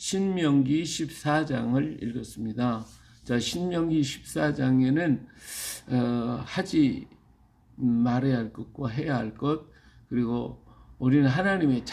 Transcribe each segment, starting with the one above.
신명기 14장을 읽었습니다. 자, 신명기 14장에는 하지 말아야 할 것과 해야 할 것, 그리고 우리는 하나님의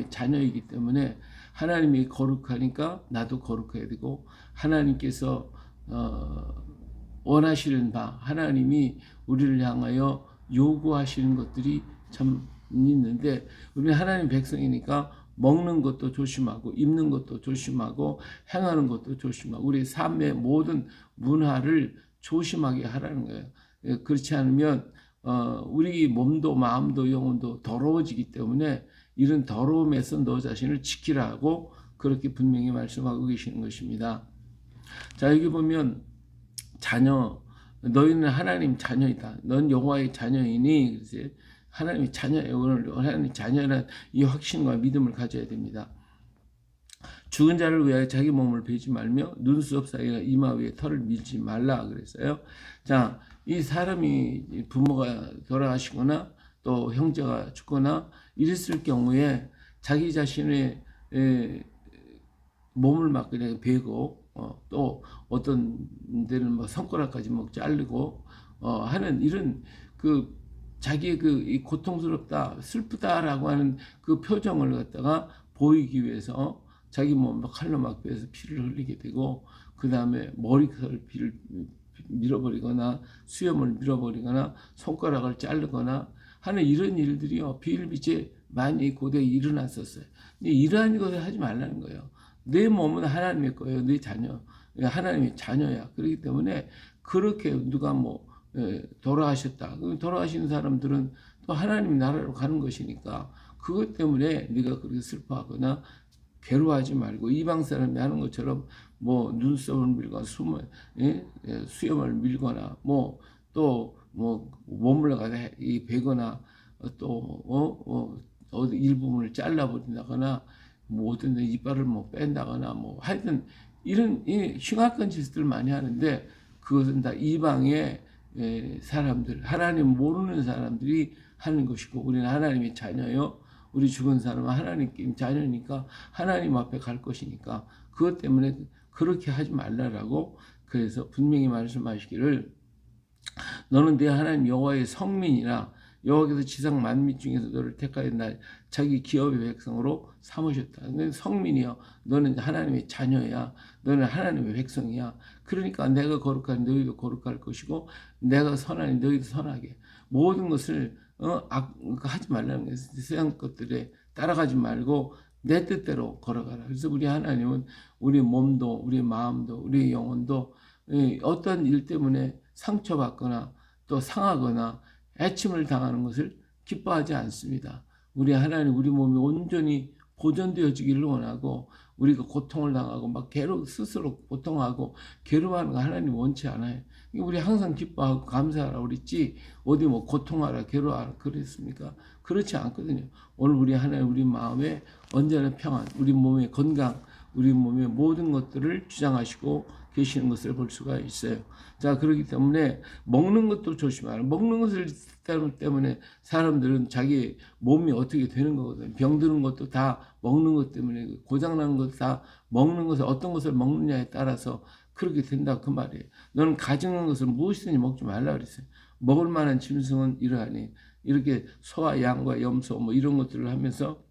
자녀이기 때문에 하나님이 거룩하니까 나도 거룩해야 되고, 하나님께서 원하시는 바, 하나님이 우리를 향하여 요구하시는 것들이 참 있는데, 우리는 하나님 백성이니까 먹는 것도 조심하고, 입는 것도 조심하고, 행하는 것도 조심하고, 우리 삶의 모든 문화를 조심하게 하라는 거예요. 그렇지 않으면 우리 몸도 마음도 영혼도 더러워지기 때문에 이런 더러움에서 너 자신을 지키라고 그렇게 분명히 말씀하고 계시는 것입니다. 자, 여기 보면 자녀, 너희는 하나님 자녀이다. 넌 여호와의 자녀이니, 그래서 하나님의 자녀예요. 오늘 하나님 자녀라는 이 확신과 믿음을 가져야 됩니다. 죽은 자를 위하여 자기 몸을 베지 말며 눈썹 사이나 이마 위에 털을 밀지 말라 그랬어요. 자, 이 사람이 부모가 돌아가시거나 또 형제가 죽거나 이랬을 경우에 자기 자신의 몸을 막 그냥 베고 또 어떤 데는 뭐 손가락까지 막 자르고 하는 이런 그 자기의 이 고통스럽다 슬프다라고 하는 그 표정을 갖다가 보이기 위해서 자기 몸 칼로 막 베서 피를 흘리게 되고, 그 다음에 머리카락을 밀어버리거나 수염을 밀어버리거나 손가락을 자르거나 하는 이런 일들이요, 비일비재 많이 고대에 일어났었어요. 근데 이러한 것을 하지 말라는 거예요. 내 몸은 하나님의 거예요. 내 자녀, 하나님의 자녀야. 그렇기 때문에 그렇게 누가 뭐 돌아가셨다, 돌아가시는 사람들은 또 하나님 나라로 가는 것이니까 그것 때문에 네가 그렇게 슬퍼하거나 괴로워하지 말고, 이방 사람이 하는 것처럼 뭐 눈썹을 밀거나 수염을 밀거나 뭐 또 뭐 몸을 가다 베거나 또 어디 일부분을 잘라버린다거나 뭐 어떤 데 이빨을 뭐 뺀다거나 뭐 하여튼 이런 흉악한 짓을 많이 하는데, 그것은 다 이방의 사람들, 하나님 모르는 사람들이 하는 것이고, 우리는 하나님의 자녀요. 우리 죽은 사람은 하나님 자녀니까 하나님 앞에 갈 것이니까 그것 때문에 그렇게 하지 말라라고, 그래서 분명히 말씀하시기를 너는 내 하나님 여호와의 성민이라, 여호와께서 지상 만민 중에서 너를 택하여 날 자기 기업의 백성으로 삼으셨다. 너는 성민이야. 너는 하나님의 자녀야. 너는 하나님의 백성이야. 그러니까 내가 거룩하니 너희도 거룩할 것이고, 내가 선하니 너희도 선하게. 모든 것을 하지 말라는 거예요. 세상 것들에 따라가지 말고 내 뜻대로 걸어가라. 그래서 우리 하나님은 우리 몸도 우리 마음도 우리 영혼도 어떤 일 때문에 상처받거나 또 상하거나 해침을 당하는 것을 기뻐하지 않습니다. 우리 하나님, 우리 몸이 온전히 보존되어지기를 원하고, 우리가 고통을 당하고 막 스스로 고통하고 괴로워하는 거 하나님 원치 않아요. 우리 항상 기뻐하고 감사하라고 그랬지, 어디 뭐 고통하라 괴로워하라 그랬습니까? 그렇지 않거든요. 오늘 우리 하나님, 우리 마음에 언제나 평안, 우리 몸의 건강, 우리 몸의 모든 것들을 주장하시고 계시는 것을 볼 수가 있어요. 자, 그렇기 때문에 먹는 것도 조심하라. 먹는 것을 때문에 사람들은 자기 몸이 어떻게 되는 거거든요. 병드는 것도 다 먹는 것 때문에, 고장나는 것도 다 먹는 것을, 어떤 것을 먹느냐에 따라서 그렇게 된다 그 말이에요. 너는 가증한 것을 무엇이든지 먹지 말라 그랬어요. 먹을 만한 짐승은 이러하니, 이렇게 소와 양과 염소 뭐 이런 것들을 하면서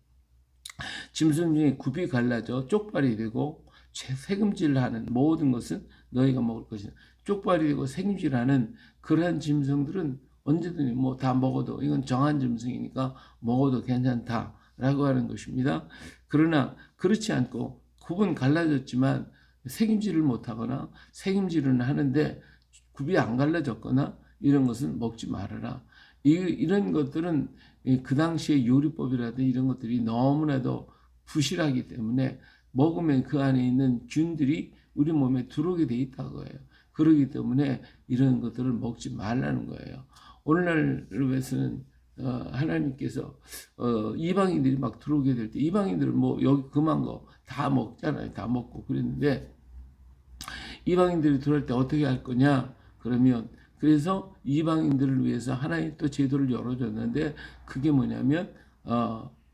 짐승 중에 굽이 갈라져 쪽발이 되고 새금질하는 모든 것은 너희가 먹을 것이다. 쪽발이 되고 새금질하는 그러한 짐승들은 언제든지 뭐 다 먹어도, 이건 정한 짐승이니까 먹어도 괜찮다라고 하는 것입니다. 그러나 그렇지 않고 굽은 갈라졌지만 새김질을 못하거나 새김질은 하는데 굽이 안 갈라졌거나 이런 것은 먹지 말아라. 이런 것들은 그 당시의 요리법이라든지 이런 것들이 너무나도 부실하기 때문에 먹으면 그 안에 있는 균들이 우리 몸에 들어오게 돼 있다고 해요. 그러기 때문에 이런 것들을 먹지 말라는 거예요. 오늘날 위해서는 하나님께서 이방인들이 막 들어오게 될 때, 이방인들은 뭐 여기 금한 거 다 먹잖아요. 다 먹고 그랬는데, 이방인들이 들어올 때 어떻게 할 거냐 그러면, 그래서 이방인들을 위해서 하나님 또 제도를 열어줬는데, 그게 뭐냐면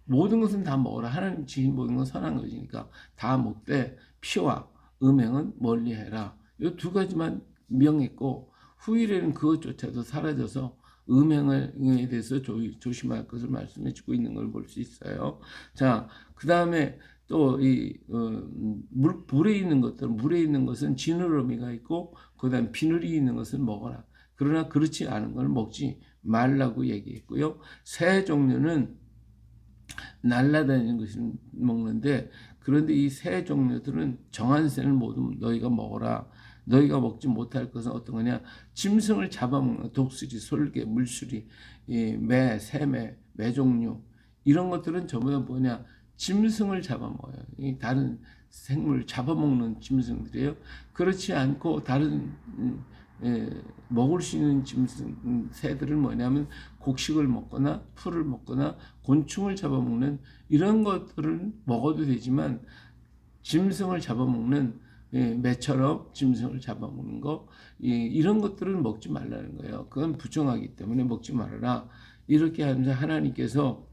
모든 것은 다 먹어라. 하나님 주신 모든 건 선한 것이니까 다 먹되 피와 음행은 멀리해라. 이 두 가지만 명했고 후일에는 그것조차도 사라져서 음행에 대해서 조심할 것을 말씀해 주고 있는 걸 볼 수 있어요. 자, 그 다음에 또 물에 있는 것들, 물에 있는 것은 지느러미가 있고 그 다음 비늘이 있는 것은 먹어라. 그러나 그렇지 않은 걸 먹지 말라고 얘기했고요. 새 종류는 날아다니는 것을 먹는데, 그런데 이 새 종류들은 정한 새는 모두 너희가 먹어라. 너희가 먹지 못할 것은 어떤 거냐? 짐승을 잡아먹는 독수리, 솔개, 물수리, 매, 새매, 매종류 이런 것들은 전부 다 뭐냐? 짐승을 잡아먹어요. 이 다른 생물 잡아먹는 짐승들이에요. 그렇지 않고 다른 먹을 수 있는 짐승 새들은 뭐냐면 곡식을 먹거나 풀을 먹거나 곤충을 잡아먹는 이런 것들은 먹어도 되지만 짐승을 잡아먹는 매처럼 짐승을 잡아먹는 거 이런 것들은 먹지 말라는 거예요. 그건 부정하기 때문에 먹지 말아라. 이렇게 하면서 하나님께서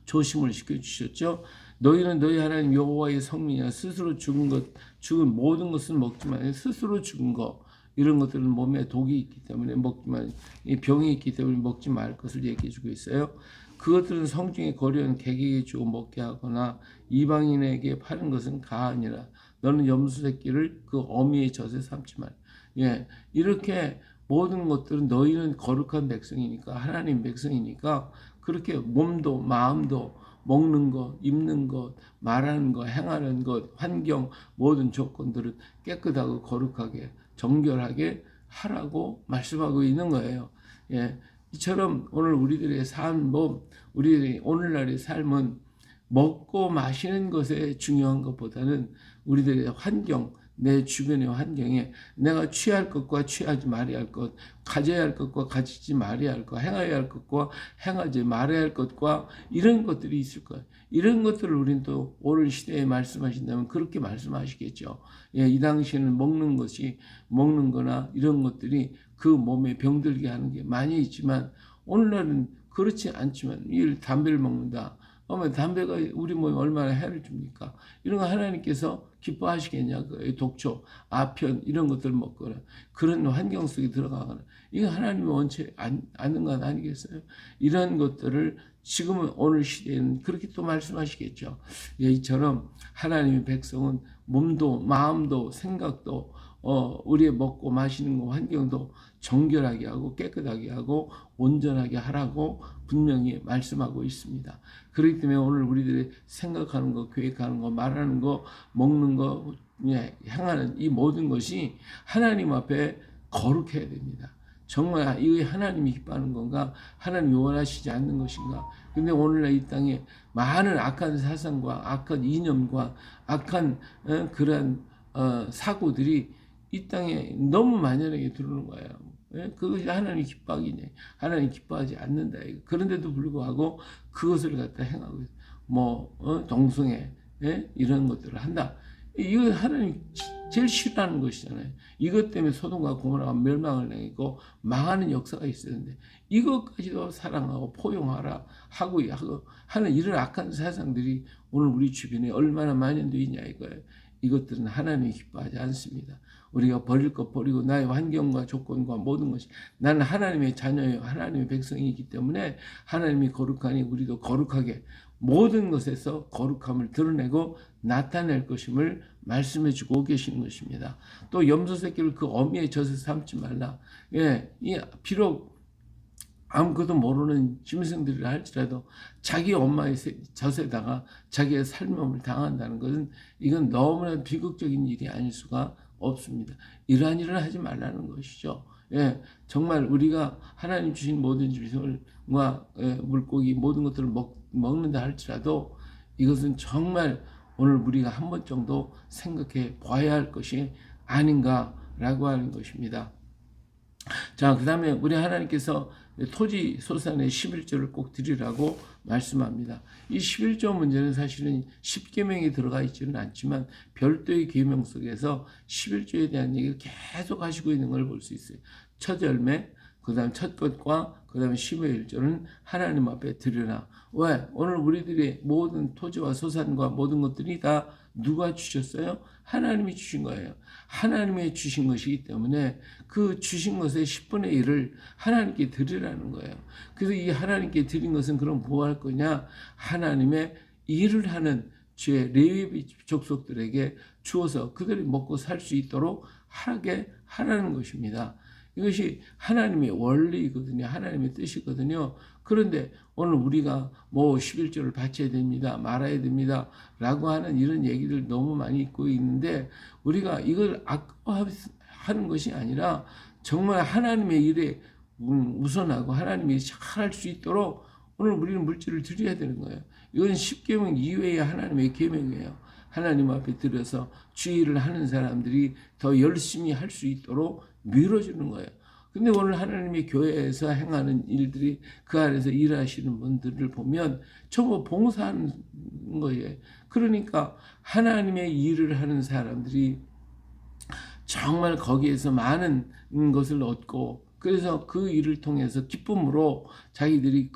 조심을 시켜주셨죠. 너희는 너희 하나님 여호와의 성민이야. 스스로 죽은 모든 것은 먹지 말아요. 스스로 죽은 거 이런 것들은 몸에 독이 있기 때문에 먹지만 병이 있기 때문에 먹지 말 것을 얘기해 주고 있어요. 그것들은 성중에 거류한 객에게 주고 먹게 하거나 이방인에게 파는 것은 가하니라. 너는 염소 새끼를 그 어미의 젖에 삼지 말. 예, 이렇게 모든 것들은 너희는 거룩한 백성이니까 하나님 백성이니까 그렇게 몸도 마음도 먹는 것, 입는 것, 말하는 것, 행하는 것, 환경 모든 조건들은 깨끗하고 거룩하게 정결하게 하라고 말씀하고 있는 거예요. 예, 이처럼 오늘 우리들의 삶, 우리들의 오늘날의 삶은 먹고 마시는 것에 중요한 것보다는 우리들의 환경, 내 주변의 환경에 내가 취할 것과 취하지 말아야 할 것, 가져야 할 것과 가지지 말아야 할 것, 행해야 할 것과 행하지 말아야 할 것과 이런 것들이 있을 거예요. 이런 것들을 우리는 또 오늘 시대에 말씀하신다면 그렇게 말씀하시겠죠. 예, 이 당시에는 먹는 거나 이런 것들이 그 몸에 병들게 하는 게 많이 있지만 오늘날은 그렇지 않지만 이 담배를 먹는다. 담배가 우리 몸에 얼마나 해를 줍니까? 이런 거 하나님께서 기뻐하시겠냐? 독초, 아편 이런 것들 먹거나 그런 환경 속에 들어가거나 이거 하나님이 원치 않는 건 아니겠어요? 이런 것들을 지금은 오늘 시대에는 그렇게 또 말씀하시겠죠. 예, 이처럼 하나님의 백성은 몸도 마음도 생각도 우리의 먹고 마시는 거 환경도 정결하게 하고 깨끗하게 하고 온전하게 하라고 분명히 말씀하고 있습니다. 그렇기 때문에 오늘 우리들이 생각하는 거, 계획하는 거, 말하는 거, 먹는 거, 향하는 이 모든 것이 하나님 앞에 거룩해야 됩니다. 정말 이게 하나님이 기뻐하는 건가? 하나님이 원하시지 않는 것인가? 근데 오늘날 이 땅에 많은 악한 사상과 악한 이념과 악한 그러한 사고들이 이 땅에 너무 만연하게 들어오는 거예요. 그것이 하나님 기뻐하기냐? 하나님 기뻐하지 않는다. 그런데도 불구하고 그것을 갖다 행하고 동성애 이런 것들을 한다. 이거 하나님 제일 싫어하는 것이잖아요. 이것 때문에 소돔과 고모라가 멸망을 당했고 망하는 역사가 있었는데 이것까지도 사랑하고 포용하라 하고 하는 이런 악한 사상들이 오늘 우리 주변에 얼마나 만연되어 있냐 이거예요. 이것들은 하나님이 기뻐하지 않습니다. 우리가 버릴 것 버리고 나의 환경과 조건과 모든 것이 나는 하나님의 자녀예요. 하나님의 백성이기 때문에 하나님이 거룩하니 우리도 거룩하게 모든 것에서 거룩함을 드러내고 나타낼 것임을 말씀해 주고 계시는 것입니다. 또 염소 새끼를 그 어미의 젖에 삼지 말라. 예, 비록 아무것도 모르는 짐승들이라 할지라도 자기 엄마의 젖에다가 자기의 살몸을 당한다는 것은 이건 너무나 비극적인 일이 아닐 수가 없습니다. 이러한 일을 하지 말라는 것이죠. 예, 정말 우리가 하나님 주신 모든 짐승과 물고기 모든 것들을 먹는다 할지라도 이것은 정말 오늘 우리가 한 번 정도 생각해 봐야 할 것이 아닌가라고 하는 것입니다. 자, 그 다음에 우리 하나님께서 토지 소산의 11조를 꼭 드리라고 말씀합니다. 이 11조 문제는 사실은 10계명이 들어가 있지는 않지만 별도의 계명 속에서 11조에 대한 얘기를 계속 하시고 있는 걸 볼 수 있어요. 첫 열매, 그 다음 첫 것과 그 다음에 10의 1절은 하나님 앞에 드려라. 왜? 오늘 우리들의 모든 토지와 소산과 모든 것들이 다 누가 주셨어요? 하나님이 주신 거예요. 하나님이 주신 것이기 때문에 그 주신 것의 10분의 1을 하나님께 드리라는 거예요. 그래서 이 하나님께 드린 것은 그럼 뭐 할 거냐? 하나님의 일을 하는 주의 레위 족속들에게 주어서 그들이 먹고 살 수 있도록 하게 하라는 것입니다. 이것이 하나님의 원리이거든요. 하나님의 뜻이거든요. 그런데 오늘 우리가 뭐 11조를 바쳐야 됩니다. 말아야 됩니다. 라고 하는 이런 얘기를 너무 많이 읽고 있는데 우리가 이걸 아까워하는 것이 아니라 정말 하나님의 일에 우선하고 하나님이 잘할 수 있도록 오늘 우리는 물질을 드려야 되는 거예요. 이건 10계명 이외의 하나님의 계명이에요. 하나님 앞에 들여서 주의를 하는 사람들이 더 열심히 할 수 있도록 밀어주는 거예요. 근데 오늘 하나님의 교회에서 행하는 일들이 그 안에서 일하시는 분들을 보면 전부 봉사하는 거예요. 그러니까 하나님의 일을 하는 사람들이 정말 거기에서 많은 것을 얻고 그래서 그 일을 통해서 기쁨으로 자기들이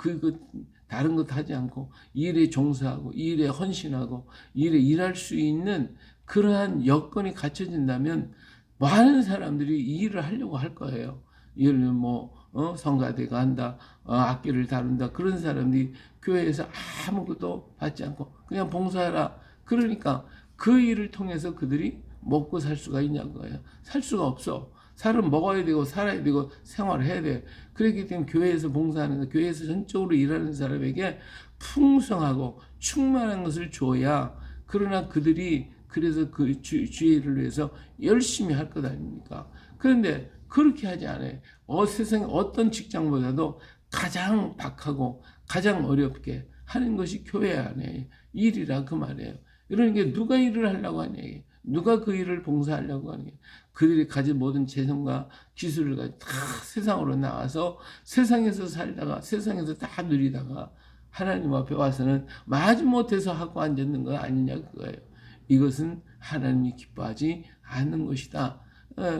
다른 것 하지 않고 이 일에 종사하고 이 일에 헌신하고 이 일에 일할 수 있는 그러한 여건이 갖춰진다면 많은 사람들이 이 일을 하려고 할 거예요. 예를 들면 성가대가 한다, 악기를 다룬다 그런 사람들이 교회에서 아무것도 받지 않고 그냥 봉사하라. 그러니까 그 일을 통해서 그들이 먹고 살 수가 있냐고요. 살 수가 없어. 살은 먹어야 되고 살아야 되고 생활을 해야 돼. 그렇기 때문에 교회에서 봉사하는 교회에서 전적으로 일하는 사람에게 풍성하고 충만한 것을 줘야 그러나 그들이 그래서 그 주의 일을 위해서 열심히 할 것 아닙니까? 그런데 그렇게 하지 않아요. 세상에 어떤 직장보다도 가장 박하고 가장 어렵게 하는 것이 교회 안에 일이라 그 말이에요. 이러니까 누가 일을 하려고 하냐. 누가 그 일을 봉사하려고 하냐. 그들이 가진 모든 재능과 기술을 가지고 다 세상으로 나와서 세상에서 살다가 세상에서 다 누리다가 하나님 앞에 와서는 마지못해서 하고 앉았는 거 아니냐 그거예요. 이것은 하나님이 기뻐하지 않는 것이다.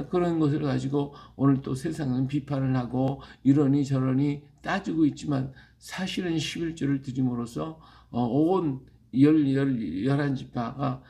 그런 것을 가지고 오늘 또 세상은 비판을 하고 이러니 저러니 따지고 있지만 사실은 11조를 드림으로써 온 11지파가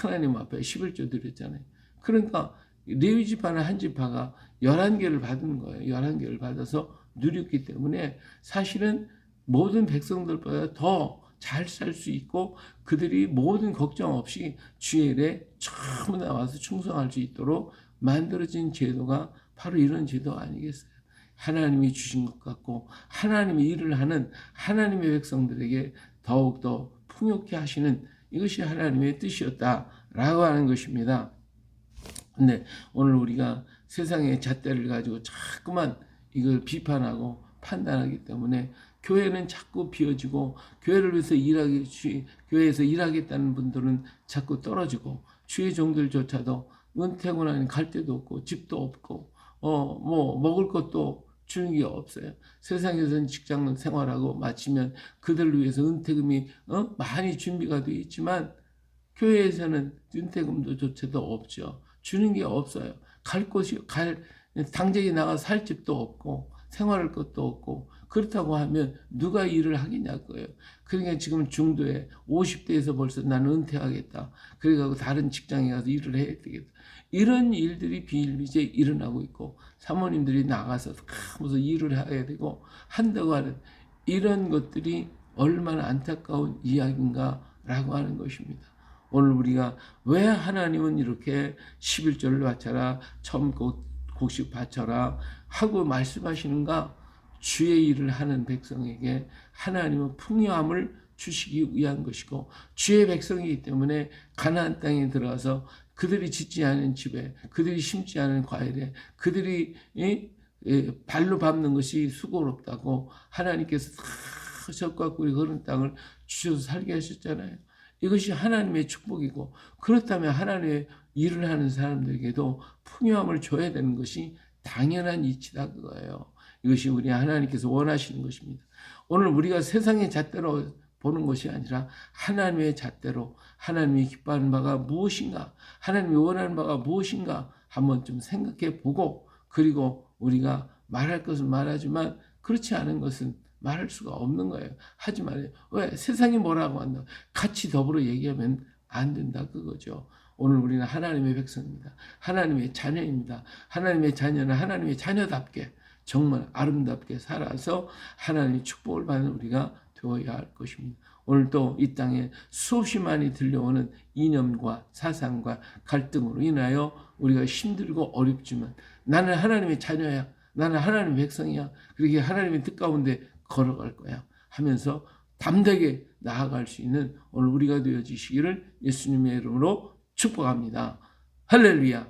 하나님 앞에 11조 드렸잖아요. 그러니까 레위 지파는 한 지파가 11개를 받은 거예요. 11개를 받아서 누렸기 때문에 사실은 모든 백성들보다 더 잘 살 수 있고 그들이 모든 걱정 없이 주의 일에 처음 나와서 충성할 수 있도록 만들어진 제도가 바로 이런 제도 아니겠어요? 하나님이 주신 것 같고 하나님이 일을 하는 하나님의 백성들에게 더욱더 풍요케 하시는 이것이 하나님의 뜻이었다라고 하는 것입니다. 근데 오늘 우리가 세상의 잣대를 가지고 자꾸만 이걸 비판하고 판단하기 때문에 교회는 자꾸 비어지고 교회를 위해서 교회에서 일하겠다는 분들은 자꾸 떨어지고 주의 종들조차도 은퇴하고 나니 갈 데도 없고 집도 없고 먹을 것도 주는 게 없어요. 세상에서는 직장 생활하고 마치면 그들을 위해서 은퇴금이 많이 준비가 되어 있지만 교회에서는 은퇴금도 조차도 없죠. 주는 게 없어요. 당장에 나가 살 집도 없고 생활할 것도 없고 그렇다고 하면 누가 일을 하겠냐고요. 그러니까 지금 중도에 50대에서 벌써 나는 은퇴하겠다. 그래가지고 다른 직장에 가서 일을 해야 되겠다. 이런 일들이 비일비재 일어나고 있고 사모님들이 나가서 무슨 일을 해야 되고 한다고 하는 이런 것들이 얼마나 안타까운 이야기인가라고 하는 것입니다. 오늘 우리가 왜 하나님은 이렇게 11조를 바쳐라, 처음 곡식 바쳐라 하고 말씀하시는가? 주의 일을 하는 백성에게 하나님은 풍요함을 주시기 위한 것이고 주의 백성이기 때문에 가나안 땅에 들어가서 그들이 짓지 않은 집에 그들이 심지 않은 과일에 그들이 발로 밟는 것이 수고롭다고 하나님께서 다 젖과 꿀이 흐르는 땅을 주셔서 살게 하셨잖아요. 이것이 하나님의 축복이고 그렇다면 하나님의 일을 하는 사람들에게도 풍요함을 줘야 되는 것이 당연한 이치다 그거예요. 이것이 우리 하나님께서 원하시는 것입니다. 오늘 우리가 세상의 잣대로 보는 것이 아니라 하나님의 잣대로 하나님이 기뻐하는 바가 무엇인가 하나님이 원하는 바가 무엇인가 한번 좀 생각해 보고 그리고 우리가 말할 것은 말하지만 그렇지 않은 것은 말할 수가 없는 거예요. 하지 말아요. 왜? 세상이 뭐라고 한다. 같이 더불어 얘기하면 안 된다 그거죠. 오늘 우리는 하나님의 백성입니다. 하나님의 자녀입니다. 하나님의 자녀는 하나님의 자녀답게 정말 아름답게 살아서 하나님의 축복을 받는 우리가 되어야 할 것입니다. 오늘도 이 땅에 수없이 많이 들려오는 이념과 사상과 갈등으로 인하여 우리가 힘들고 어렵지만 나는 하나님의 자녀야. 나는 하나님의 백성이야. 그렇게 하나님의 뜻 가운데 걸어갈 거야 하면서 담대하게 나아갈 수 있는 오늘 우리가 되어지시기를 예수님의 이름으로 축복합니다. 할렐루야.